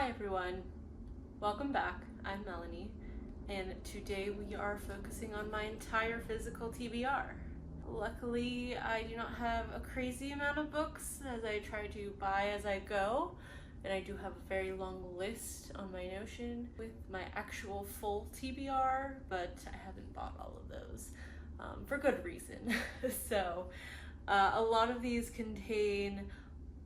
Hi everyone, welcome back. I'm Melanie, and today we are focusing on my entire physical TBR. Luckily, I do not have a crazy amount of books as I try to buy as I go, and I do have a very long list on my Notion with my actual full TBR, but I haven't bought all of those for good reason. So a lot of these contain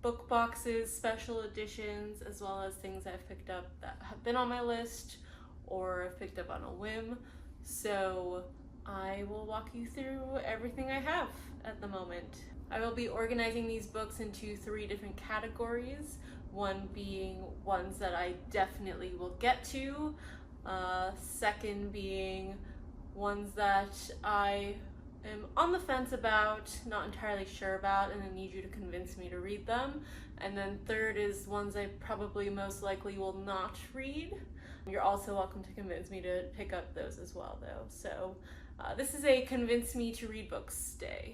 book boxes, special editions, as well as things I've picked up that have been on my list or have picked up on a whim. So I will walk you through everything I have at the moment. I will be organizing these books into 3 different categories, one being ones that I definitely will get to, second being ones that I am on the fence about, not entirely sure about, and I need you to convince me to read them. And then third is ones I probably most likely will not read. You're also welcome to convince me to pick up those as well though. So this is a convince me to read books day.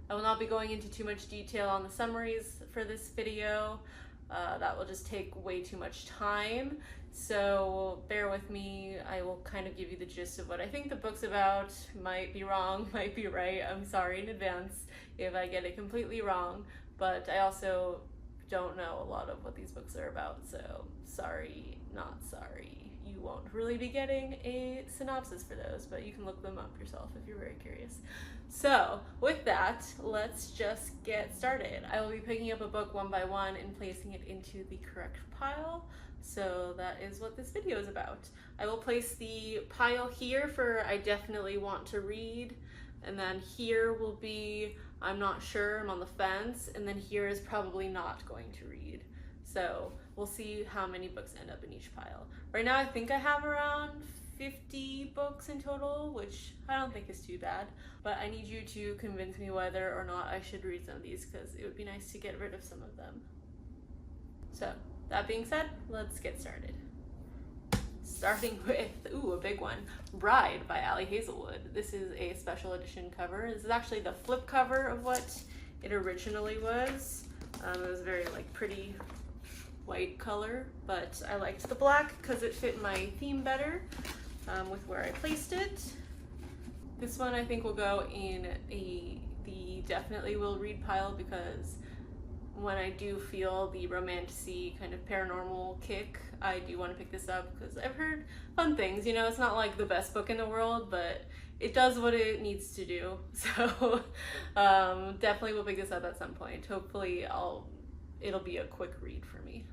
I will not be going into too much detail on the summaries for this video. That will just take way too much time. So bear with me, I will kind of give you the gist of what I think the book's about. Might be wrong, might be right. I'm sorry in advance if I get it completely wrong, but I also don't know a lot of what these books are about, so sorry, not sorry. You won't really be getting a synopsis for those, but you can look them up yourself if you're very curious. So with that, let's just get started. I will be picking up a book one by one and placing it into the correct pile. So that is what this video is about. I will place the pile here for I definitely want to read, and then here will be I'm not sure, I'm on the fence, and then here is probably not going to read. So we'll see how many books end up in each pile. Right now I think I have around 50 books in total, which I don't think is too bad, but I need you to convince me whether or not I should read some of these because it would be nice to get rid of some of them. So that being said, let's get started. Starting with, a big one, Bride by Ali Hazelwood. This is a special edition cover. This is actually the flip cover of what it originally was. It was very pretty white color, but I liked the black because it fit my theme better with where I placed it. This one I think will go in the definitely will read pile because when I do feel the romantic-y kind of paranormal kick, I do want to pick this up because I've heard fun things. You know, it's not like the best book in the world, but it does what it needs to do. So definitely will pick this up at some point. Hopefully it'll be a quick read for me.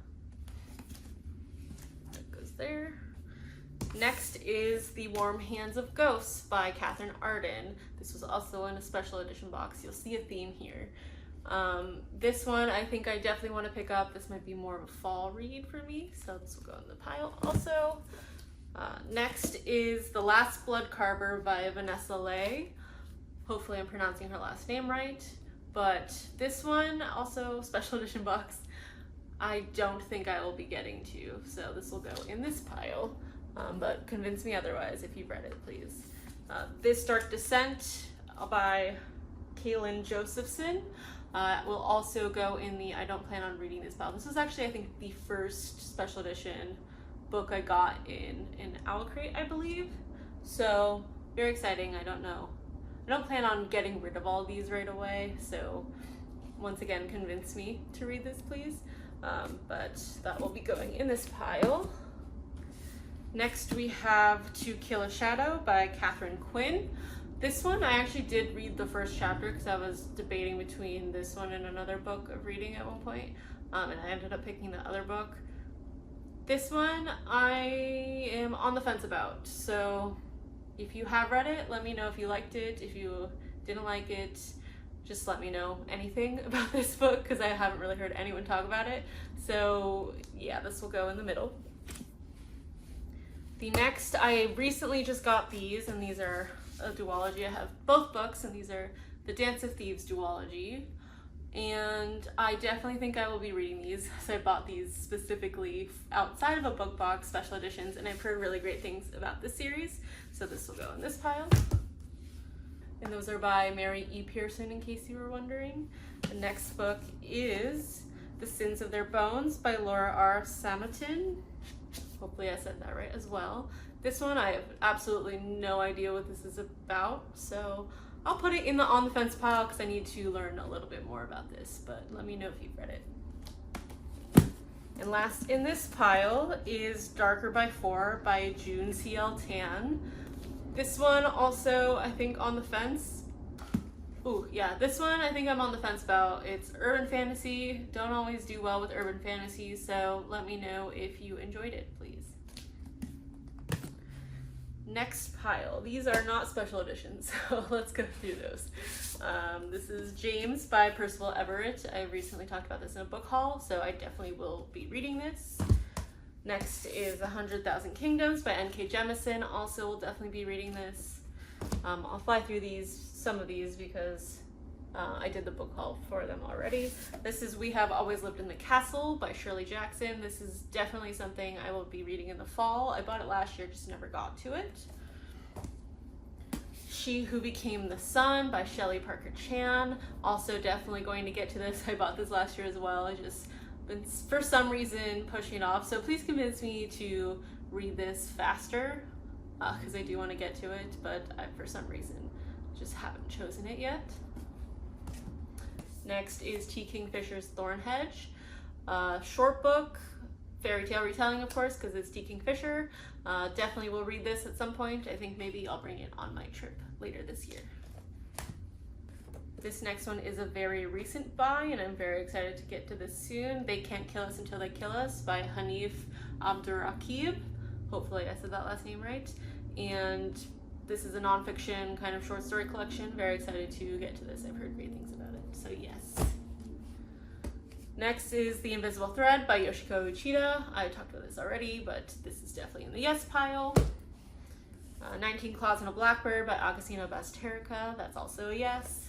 That goes there. Next is The Warm Hands of Ghosts by Catherine Arden. This was also in a special edition box. You'll see a theme here. This one I think I definitely want to pick up. This might be more of a fall read for me, so this will go in the pile also. Next is The Last Blood Carver by Vanessa Lay. Hopefully I'm pronouncing her last name right. But this one, also special edition box, I don't think I will be getting to, so this will go in this pile. But convince me otherwise if you've read it, please. This Dark Descent by Kaylin Josephson will also go in the I don't plan on reading this pile. This was actually, I think, the first special edition book I got in Owl Crate, I believe. So very exciting. I don't know. I don't plan on getting rid of all these right away. So once again, convince me to read this, please. But that will be going in this pile. Next we have To Kill a Shadow by Catherine Quinn. This one, I actually did read the first chapter because I was debating between this one and another book of reading at one point, and I ended up picking the other book. This one, I am on the fence about, so if you have read it, let me know if you liked it. If you didn't like it, just let me know anything about this book because I haven't really heard anyone talk about it. So yeah, this will go in the middle. The next, I recently just got these, and these are a duology. I have both books, and these are the Dance of Thieves duology, and I definitely think I will be reading these. So I bought these specifically outside of a book box, special editions, and I've heard really great things about this series, so this will go in this pile. And those are by Mary E. Pearson, in case you were wondering. The next book is The Sins of Their Bones by Laura R. Samatin. Hopefully I said that right as well. This one, I have absolutely no idea what this is about, so I'll put it in the on the fence pile because I need to learn a little bit more about this, but let me know if you've read it. And last in this pile is Darker by 4 by June C.L. Tan. This one also, I think, on the fence. Ooh, yeah, this one I think I'm on the fence about. It's urban fantasy. Don't always do well with urban fantasy, so let me know if you enjoyed it, please. Next pile. These are not special editions, so let's go through those. This is James by Percival Everett. I recently talked about this in a book haul, so I definitely will be reading this. Next is 100,000 Kingdoms by N.K. Jemisin. Also will definitely be reading this. I'll fly through some of these because I did the book haul for them already. This is We Have Always Lived in the Castle by Shirley Jackson. This is definitely something I will be reading in the fall. I bought it last year, just never got to it. She Who Became the Sun by Shelley Parker Chan. Also definitely going to get to this. I bought this last year as well. I just been, for some reason, pushing it off. So please convince me to read this faster because I do want to get to it, but I, for some reason, just haven't chosen it yet. Next is T. Kingfisher's Thornhedge. Short book, fairy tale retelling, of course, because it's T. Kingfisher. Definitely will read this at some point. I think maybe I'll bring it on my trip later this year. This next one is a very recent buy, and I'm very excited to get to this soon. They Can't Kill Us Until They Kill Us by Hanif Abdurraqib. Hopefully I said that last name right. And this is a nonfiction kind of short story collection. Very excited to get to this. I've heard great things about it, so yes. Next is The Invisible Thread by Yoshiko Uchida. I talked about this already, but this is definitely in the yes pile. 19 Claws and a Blackbird by Agostino Basterrica. That's also a yes.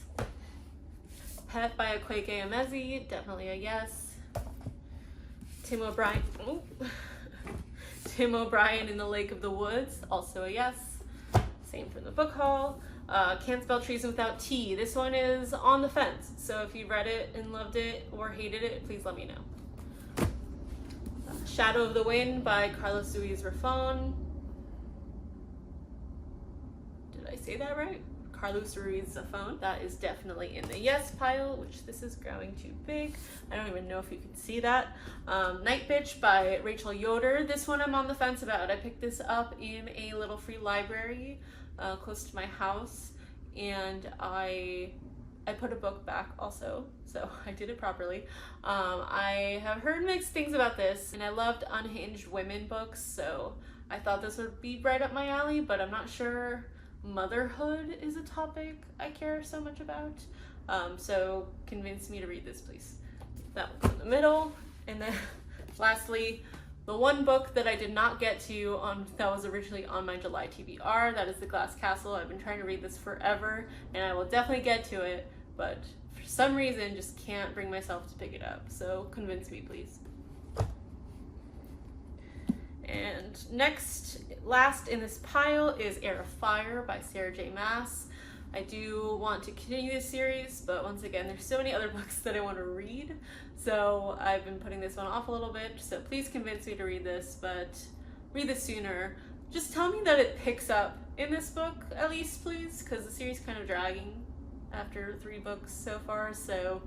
Pet by Akwaeke Emezi. Definitely a yes. Tim O'Brien in the Lake of the Woods. Also a yes. Same from the book haul. Can't Spell Treason Without T. This one is on the fence, so if you read it and loved it or hated it, please let me know. Shadow of the Wind by Carlos Ruiz Zafón. Did I say that right? Carlos Ruiz Zafón. That is definitely in the yes pile, which this is growing too big. I don't even know if you can see that. Night Bitch by Rachel Yoder. This one I'm on the fence about. I picked this up in a little free library close to my house, and I put a book back also, so I did it properly. I have heard mixed things about this, and I loved unhinged women books, so I thought this would be right up my alley, but I'm not sure motherhood is a topic I care so much about. So convince me to read this, please. That will go in the middle. And then lastly, the one book that I did not get to that was originally on my July TBR, that is The Glass Castle. I've been trying to read this forever, and I will definitely get to it, but for some reason just can't bring myself to pick it up. So convince me, please. And last in this pile is Air of Fire by Sarah J. Maas. I do want to continue this series, but once again, there's so many other books that I want to read, so I've been putting this one off a little bit. So please convince me to read this, but read this sooner. Just tell me that it picks up in this book, at least, please, because the series is kind of dragging after 3 books so far, so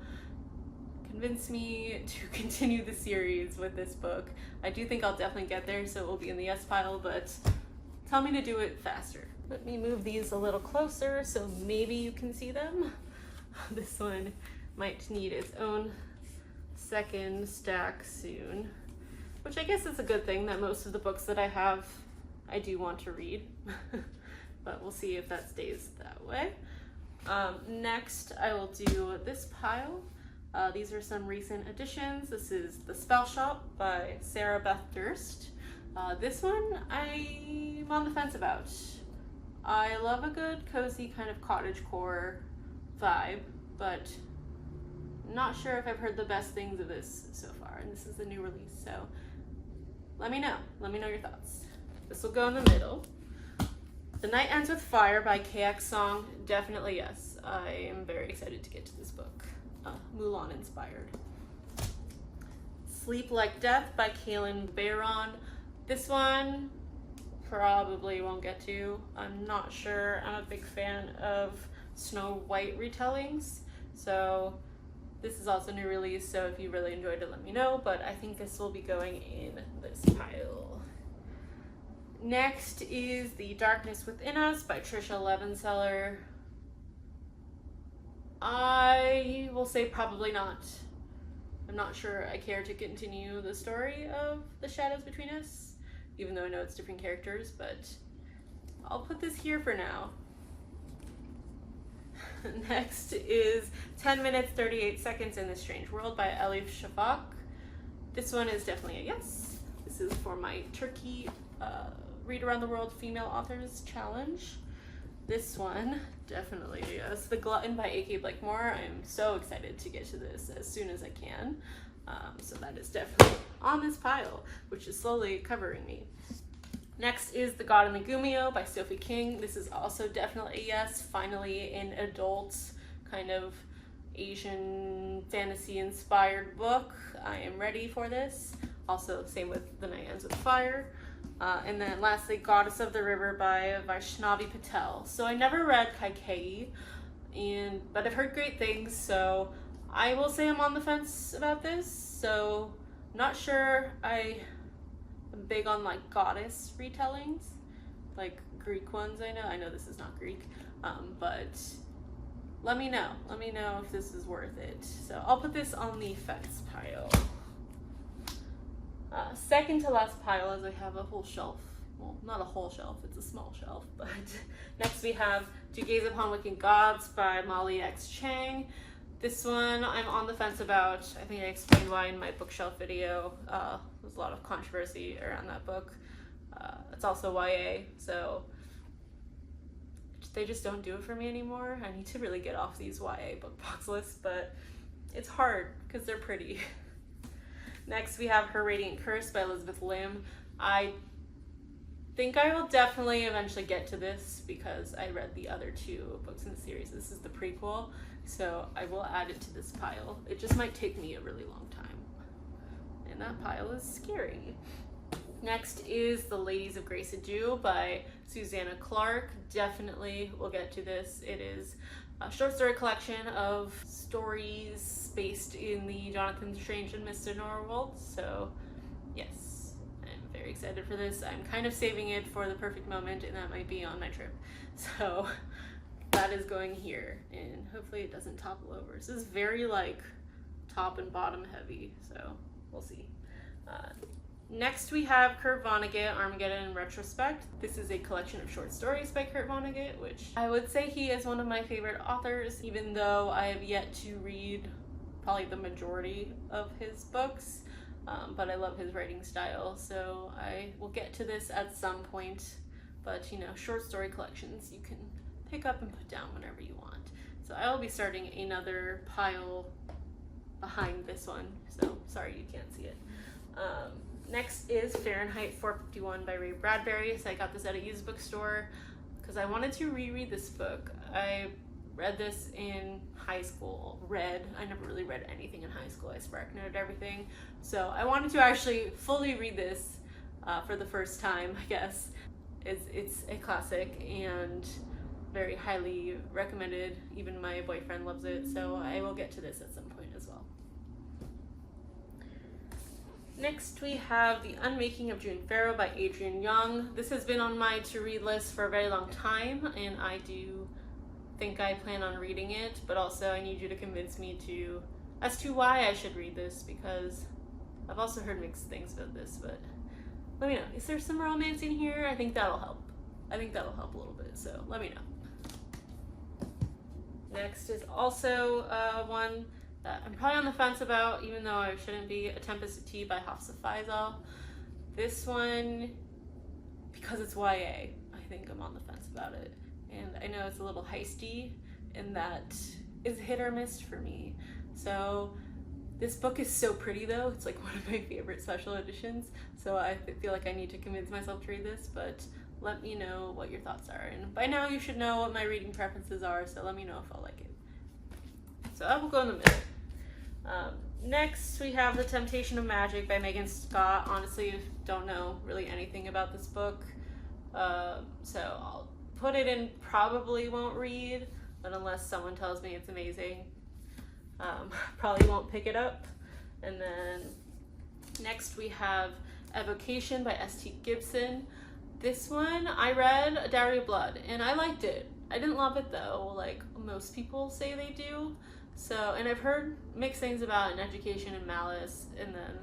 convince me to continue the series with this book. I do think I'll definitely get there, so it will be in the yes pile, but tell me to do it faster. Let me move these a little closer so maybe you can see them. This one might need its own second stack soon, which I guess is a good thing that most of the books that I have I do want to read, but we'll see if that stays that way. Next, I will do this pile. These are some recent additions. This is The Spell Shop by Sarah Beth Durst. This one I'm on the fence about. I love a good cozy kind of cottagecore vibe, but not sure if I've heard the best things of this so far, and this is the new release, so let me know your thoughts. This will go in the middle. The Night Ends with Fire by KX Song. Definitely yes. I am very excited to get to this book. Mulan inspired. Sleep Like Death by Kaylin Bayron. This one probably won't get to. I'm not sure. I'm a big fan of Snow White retellings, so this is also new release, so if you really enjoyed it, let me know, but I think this will be going in this pile. Next is The Darkness Within Us by Trisha Levenseller. I will say probably not. I'm not sure I care to continue the story of The Shadows Between Us, even though I know it's different characters, but I'll put this here for now. Next is 10 minutes 38 seconds in This Strange World by Elif Shafak. This one is definitely a yes. This is for my Turkey Read Around the World Female Authors Challenge. This one, definitely a yes. The Glutton by A.K. Blakemore. I'm so excited to get to this as soon as I can. So that is definitely on this pile, which is slowly covering me. Next is The God and the Gumio by Sophie King. This is also definitely a yes. Finally, an adult kind of Asian fantasy inspired book. I am ready for this. Also, same with The Night Ends with Fire. And then lastly, Goddess of the River by Vaishnavi Patel. So I never read Kaikeyi, but I've heard great things, so I will say I'm on the fence about this. So not sure. I'm big on like goddess retellings, like Greek ones. I know this is not Greek, but let me know if this is worth it. So I'll put this on the fence pile. Second to last pile, as I have a whole shelf. Well, not a whole shelf, it's a small shelf, but next we have To Gaze Upon Wicked Gods by Molly X. Chang. This one I'm on the fence about. I think I explained why in my bookshelf video. There's a lot of controversy around that book. It's also YA, so they just don't do it for me anymore. I need to really get off these YA book box lists, but it's hard because they're pretty. Next we have Her Radiant Curse by Elizabeth Lim. I think I will definitely eventually get to this because I read the other two books in the series. This is the prequel, so I will add it to this pile. It just might take me a really long time, and that pile is scary. Next is The Ladies of Grace Adieu by Susanna Clark. Definitely will get to this. It is a short story collection of stories based in the Jonathan Strange and Mr. Norrell. So yes, I'm very excited for this. I'm kind of saving it for the perfect moment, and that might be on my trip. So that is going here, and hopefully it doesn't topple over. This is very like top and bottom heavy, so we'll see. Next we have Kurt Vonnegut, Armageddon in Retrospect. This is a collection of short stories by Kurt Vonnegut, which I would say he is one of my favorite authors, even though I have yet to read probably the majority of his books, but I love his writing style, so I will get to this at some point. But you know, short story collections you can pick up and put down whenever you want. So I will be starting another pile behind this one, so sorry you can't see it. Next is Fahrenheit 451 by Ray Bradbury. So I got this at a used bookstore because I wanted to reread this book. I read this in high school. I never really read anything in high school. I spark noted everything. So I wanted to actually fully read this for the first time, I guess. It's a classic and very highly recommended. Even my boyfriend loves it, so I will get to this at some point as well. Next we have The Unmaking of June Farrow by Adrienne Young. This has been on my to-read list for a very long time, and I do think I plan on reading it, but also I need you to convince me as to why I should read this, because I've also heard mixed things about this, but let me know. Is there some romance in here? I think that'll help. I think that'll help a little bit, so let me know. Next is also one that I'm probably on the fence about, even though I shouldn't be, A Tempest at Tea by Hafsa Faisal. This one, because it's YA, I think I'm on the fence about it. And I know it's a little heisty, and that is hit or miss for me. So this book is so pretty though. It's like one of my favorite special editions. So I feel like I need to convince myself to read this, but let me know what your thoughts are. And by now you should know what my reading preferences are, so let me know if I'll like it. So I will go in the middle. Next, we have The Temptation of Magic by Megan Scott. Honestly, don't know really anything about this book, so I'll put it in probably won't read, but unless someone tells me it's amazing, probably won't pick it up. And then next we have Evocation by S.T. Gibson. This one I read, A Dowry of Blood, and I liked it. I didn't love it though, like most people say they do. So, and I've heard mixed things about An Education in Malice, and then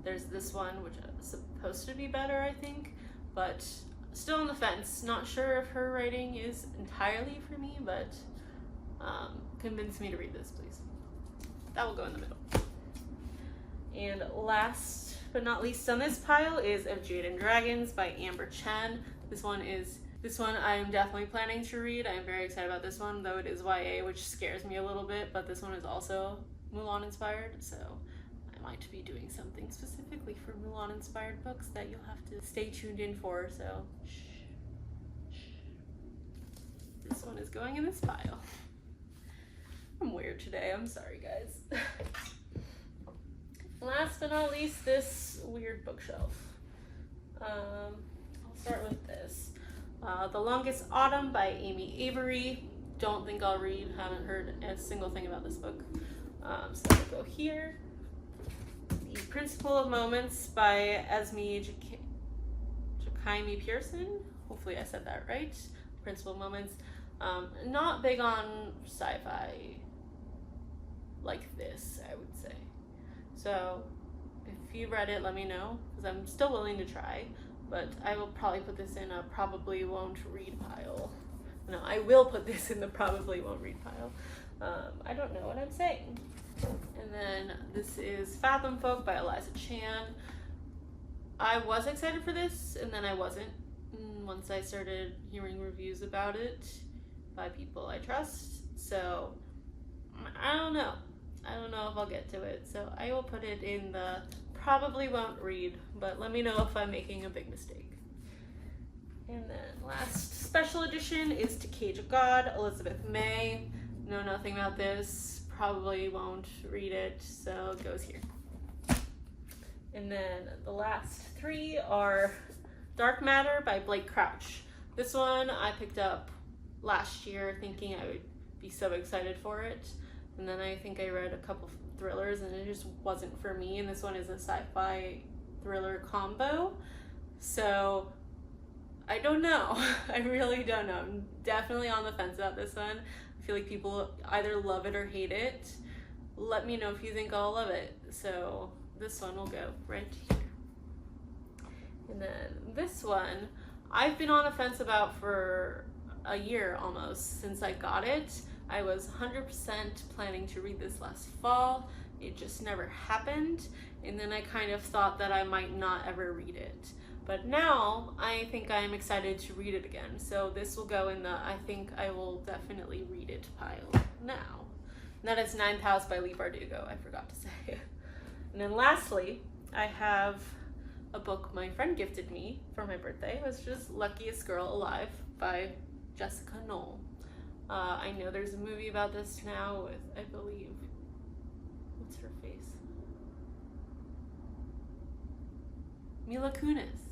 there's this one which is supposed to be better, I think, but still on the fence. Not sure if her writing is entirely for me, but convince me to read this, please. That will go in the middle. And last but not least on this pile is Of Jade and Dragons by Amber Chen. This one I'm definitely planning to read. I'm very excited about this one, though it is YA, which scares me a little bit, but this one is also Mulan inspired, so I might be doing something specifically for Mulan inspired books that you'll have to stay tuned in for, so shh. This one is going in this pile. I'm weird today, I'm sorry guys. Last but not least, this weird bookshelf. I'll start with this. The Longest Autumn by Amy Avery. Don't think I'll read, haven't heard a single thing about this book. So I'll go here. The Principle of Moments by Esme Jakaimi Pearson. Hopefully I said that right. Principle of Moments. Not big on sci-fi like this, I would say. So if you read it, let me know, because I'm still willing to try, but I will probably put this in a probably won't read pile. No, I will put this in the probably won't read pile. I don't know what I'm saying. And then this is Fathom Folk by Eliza Chan. I was excited for this, and then I wasn't once I started hearing reviews about it by people I trust. So I don't know. I don't know if I'll get to it, so I will put it in the probably won't read, but let me know if I'm making a big mistake. And then last special edition is To Cage a God, Elizabeth May. Know nothing about this, probably won't read it, so it goes here. And then the last three are Dark Matter by Blake Crouch. This one I picked up last year thinking I would be so excited for it. And then I think I read a couple thrillers and it just wasn't for me. And this one is a sci-fi thriller combo. So I don't know. I really don't know. I'm definitely on the fence about this one. I feel like people either love it or hate it. Let me know if you think I'll love it. So this one will go right here. And then this one I've been on the fence about for a year almost since I got it. I was 100% planning to read this last fall. It just never happened. And then I kind of thought that I might not ever read it. But now I think I'm excited to read it again. So this will go in the I think I will definitely read it pile now. And that is Ninth House by Leigh Bardugo, I forgot to say. And then lastly, I have a book my friend gifted me for my birthday, which is Luckiest Girl Alive by Jessica Knoll. I know there's a movie about this now with, I believe, what's her face? Mila Kunis.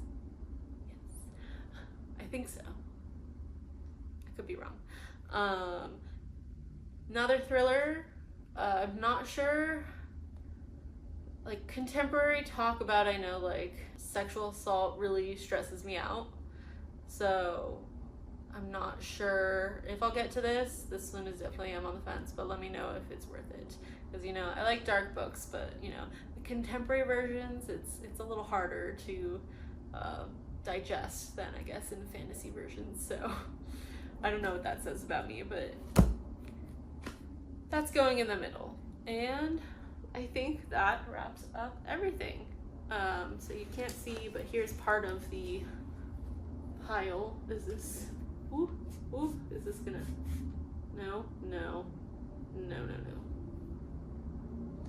Yes, I think so. I could be wrong. Another thriller. I'm not sure. Like contemporary talk about, I know like sexual assault really stresses me out. So I'm not sure if I'll get to this. This one is definitely, I'm on the fence, but let me know if it's worth it. Because, you know, I like dark books, but, you know, the contemporary versions, it's a little harder to digest than, I guess, in fantasy versions. So I don't know what that says about me, but that's going in the middle. And I think that wraps up everything. So you can't see, but here's part of the pile. Is this... Ooh, is this gonna... No.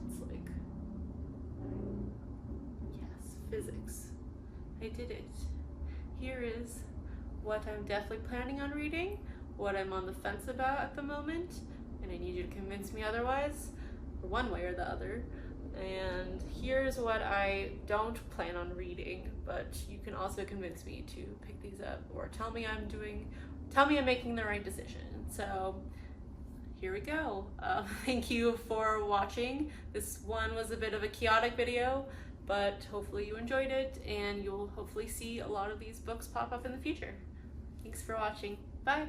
It's like... Yes, physics. I did it. Here is what I'm definitely planning on reading, what I'm on the fence about at the moment, and I need you to convince me otherwise, or one way or the other. And here's what I don't plan on reading, but you can also convince me to pick these up or tell me I'm making the right decision. So here we go. Thank you for watching. This one was a bit of a chaotic video, but hopefully you enjoyed it, and you'll hopefully see a lot of these books pop up in the future. Thanks for watching. Bye.